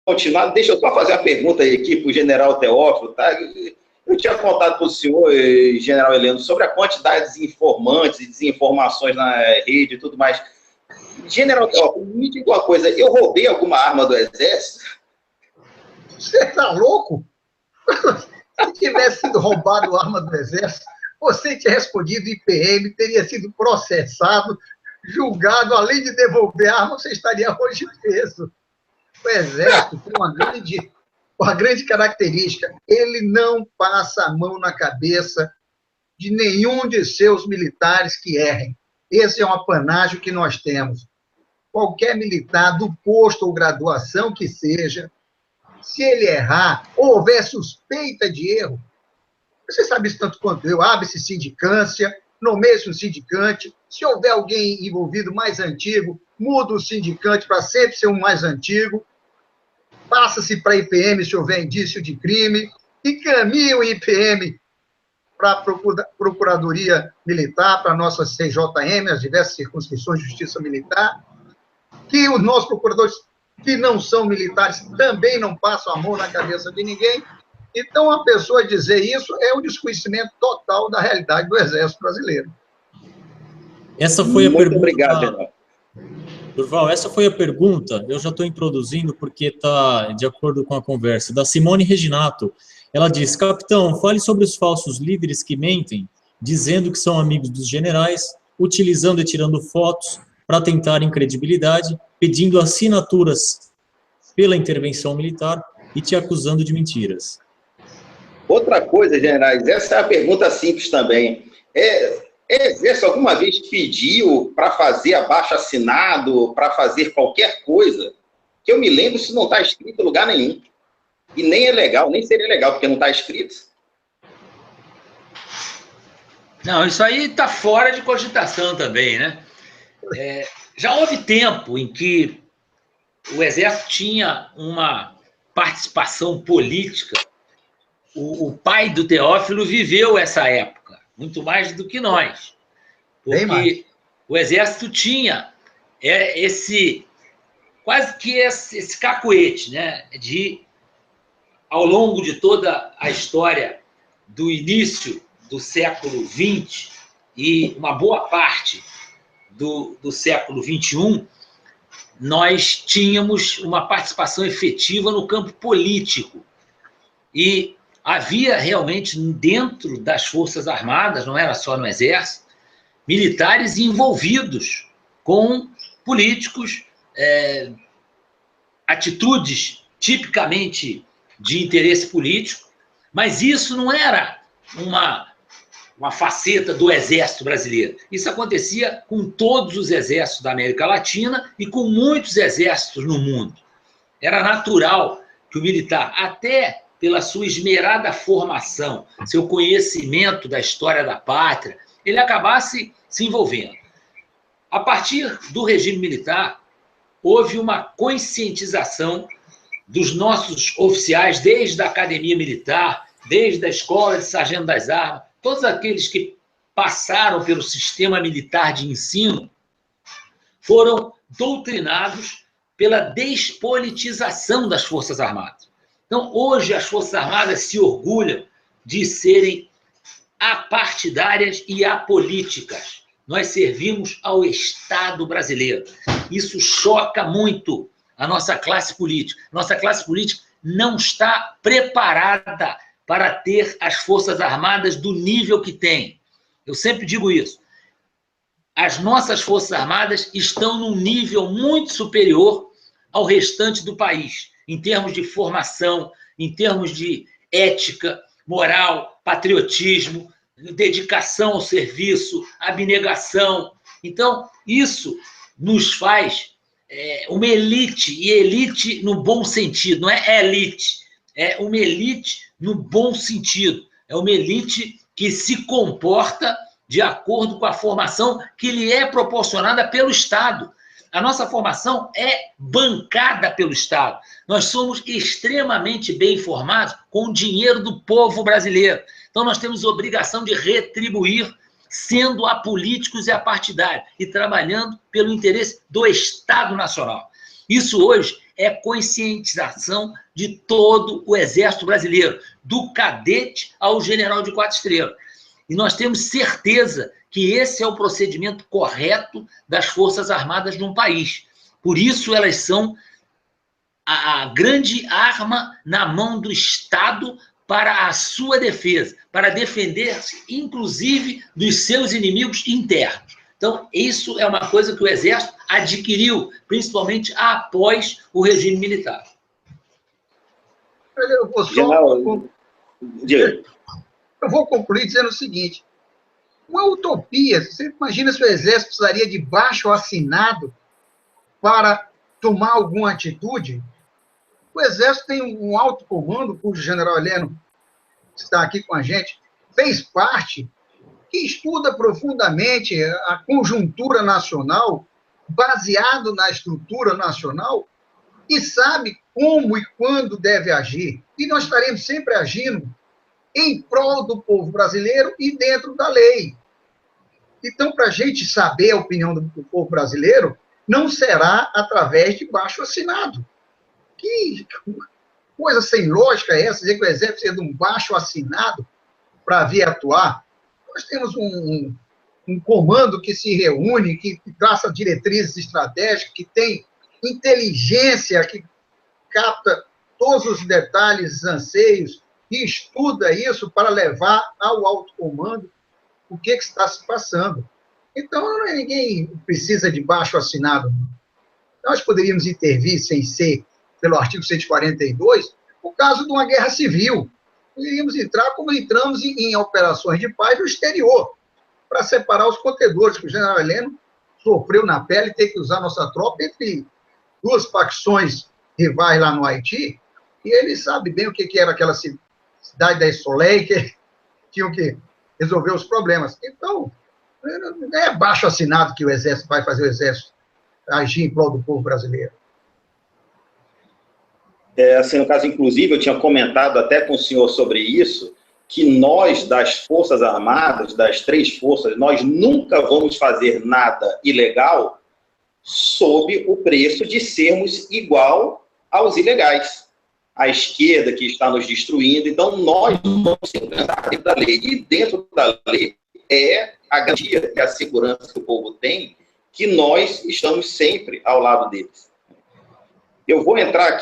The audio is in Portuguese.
continuar, deixa eu só fazer uma pergunta aqui para o general Teófilo, tá? Eu tinha contado para o senhor, general Heleno, sobre a quantidade de informantes e desinformações na rede e tudo mais. General Teófilo, me diga uma coisa, eu roubei alguma arma do Exército? Você está louco? Se tivesse sido roubado a arma do Exército, você tinha respondido IPM, teria sido processado, julgado, além de devolver a arma, você estaria hoje preso. O Exército tem uma grande característica, ele não passa a mão na cabeça de nenhum de seus militares que errem. Esse é um apanágio que nós temos. Qualquer militar, do posto ou graduação que seja, se ele errar, ou houver suspeita de erro, você sabe isso tanto quanto eu, abre-se sindicância, nomeia-se um sindicante, se houver alguém envolvido mais antigo, muda o sindicante para sempre ser um mais antigo, passa-se para a IPM se houver indício de crime, encaminha o IPM para a Procuradoria Militar, para a nossa CJM, as diversas circunscrições de Justiça Militar, que os nossos procuradores, que não são militares, também não passam a mão na cabeça de ninguém. Então, a pessoa dizer isso é um desconhecimento total da realidade do Exército Brasileiro. Essa foi a Muito pergunta. obrigado, general. Durval, essa foi a pergunta, eu já estou introduzindo porque está de acordo com a conversa, da Simone Reginato. Ela diz: capitão, fale sobre os falsos líderes que mentem, dizendo que são amigos dos generais, utilizando e tirando fotos para tentar credibilidade, pedindo assinaturas pela intervenção militar e te acusando de mentiras. Outra coisa, generais, essa é uma pergunta simples também. Exército alguma vez pediu para fazer abaixo-assinado, para fazer qualquer coisa? Que eu me lembro, isso não está escrito em lugar nenhum. E nem é legal, nem seria legal, porque não está escrito. Não, isso aí está fora de cogitação também, né? Já houve tempo em que o Exército tinha uma participação política. O pai do Teófilo viveu essa época, muito mais do que nós. Porque o Exército tinha quase que esse cacuete, né? Ao longo de toda a história do início do século XX e uma boa parte do século XXI, nós tínhamos uma participação efetiva no campo político. E havia realmente dentro das Forças Armadas, não era só no Exército, militares envolvidos com políticos, atitudes tipicamente de interesse político, mas isso não era uma faceta do Exército brasileiro. Isso acontecia com todos os exércitos da América Latina e com muitos exércitos no mundo. Era natural que o militar, até pela sua esmerada formação, seu conhecimento da história da pátria, ele acabasse se envolvendo. A partir do regime militar, houve uma conscientização dos nossos oficiais, desde a academia militar, desde a escola de sargento das armas, todos aqueles que passaram pelo sistema militar de ensino, foram doutrinados pela despolitização das Forças Armadas. Então, hoje, as Forças Armadas se orgulham de serem apartidárias e apolíticas. Nós servimos ao Estado brasileiro. Isso choca muito a nossa classe política. Nossa classe política não está preparada para ter as Forças Armadas do nível que tem. Eu sempre digo isso. As nossas Forças Armadas estão num nível muito superior ao restante do país, em termos de formação, em termos de ética, moral, patriotismo, dedicação ao serviço, abnegação. Então, isso nos faz uma elite, e elite no bom sentido, não é elite, é uma elite no bom sentido, é uma elite que se comporta de acordo com a formação que lhe é proporcionada pelo Estado. A nossa formação é bancada pelo Estado. Nós somos extremamente bem informados com o dinheiro do povo brasileiro. Então, nós temos obrigação de retribuir, sendo apolíticos e apartidários, e trabalhando pelo interesse do Estado Nacional. Isso hoje é conscientização de todo o Exército Brasileiro, do cadete ao general de 4 estrelas. E nós temos certeza que esse é o procedimento correto das Forças Armadas num país. Por isso, elas são a grande arma na mão do Estado para a sua defesa, para defender-se, inclusive, dos seus inimigos internos. Então, isso é uma coisa que o Exército adquiriu, principalmente após o regime militar. Eu vou concluir dizendo o seguinte: uma utopia. Você imagina se o Exército precisaria de baixo-assinado para tomar alguma atitude? O Exército tem um alto comando, cujo general Heleno está aqui com a gente, fez parte, que estuda profundamente a conjuntura nacional, baseado na estrutura nacional, e sabe como e quando deve agir. E nós estaremos sempre agindo em prol do povo brasileiro e dentro da lei. Então, para a gente saber a opinião do povo brasileiro, não será através de baixo-assinado. Que coisa sem lógica é essa, dizer que o Exército precisa de um baixo-assinado para vir atuar? Nós temos um comando que se reúne, que traça diretrizes estratégicas, que tem inteligência, que capta todos os detalhes, anseios, e estuda isso para levar ao alto comando o que está se passando. Então, ninguém precisa de baixo-assinado. Nós poderíamos intervir sem ser pelo artigo 142, no caso de uma guerra civil. Poderíamos entrar como entramos em operações de paz no exterior, para separar os contendores, que o general Heleno sofreu na pele ter que usar nossa tropa entre duas facções rivais lá no Haiti, e ele sabe bem o que era aquela cidade da Soleil, que tinham que resolver os problemas. Então, não é baixo assinado que o Exército vai fazer o Exército agir em prol do povo brasileiro. Assim, no caso, inclusive, eu tinha comentado até com o senhor sobre isso, que nós, das Forças Armadas, das 3 forças, nós nunca vamos fazer nada ilegal sob o preço de sermos igual aos ilegais, à esquerda que está nos destruindo. Então, nós vamos ser dentro da lei. E dentro da lei é a garantia e a segurança que o povo tem, que nós estamos sempre ao lado deles. Eu vou entrar aqui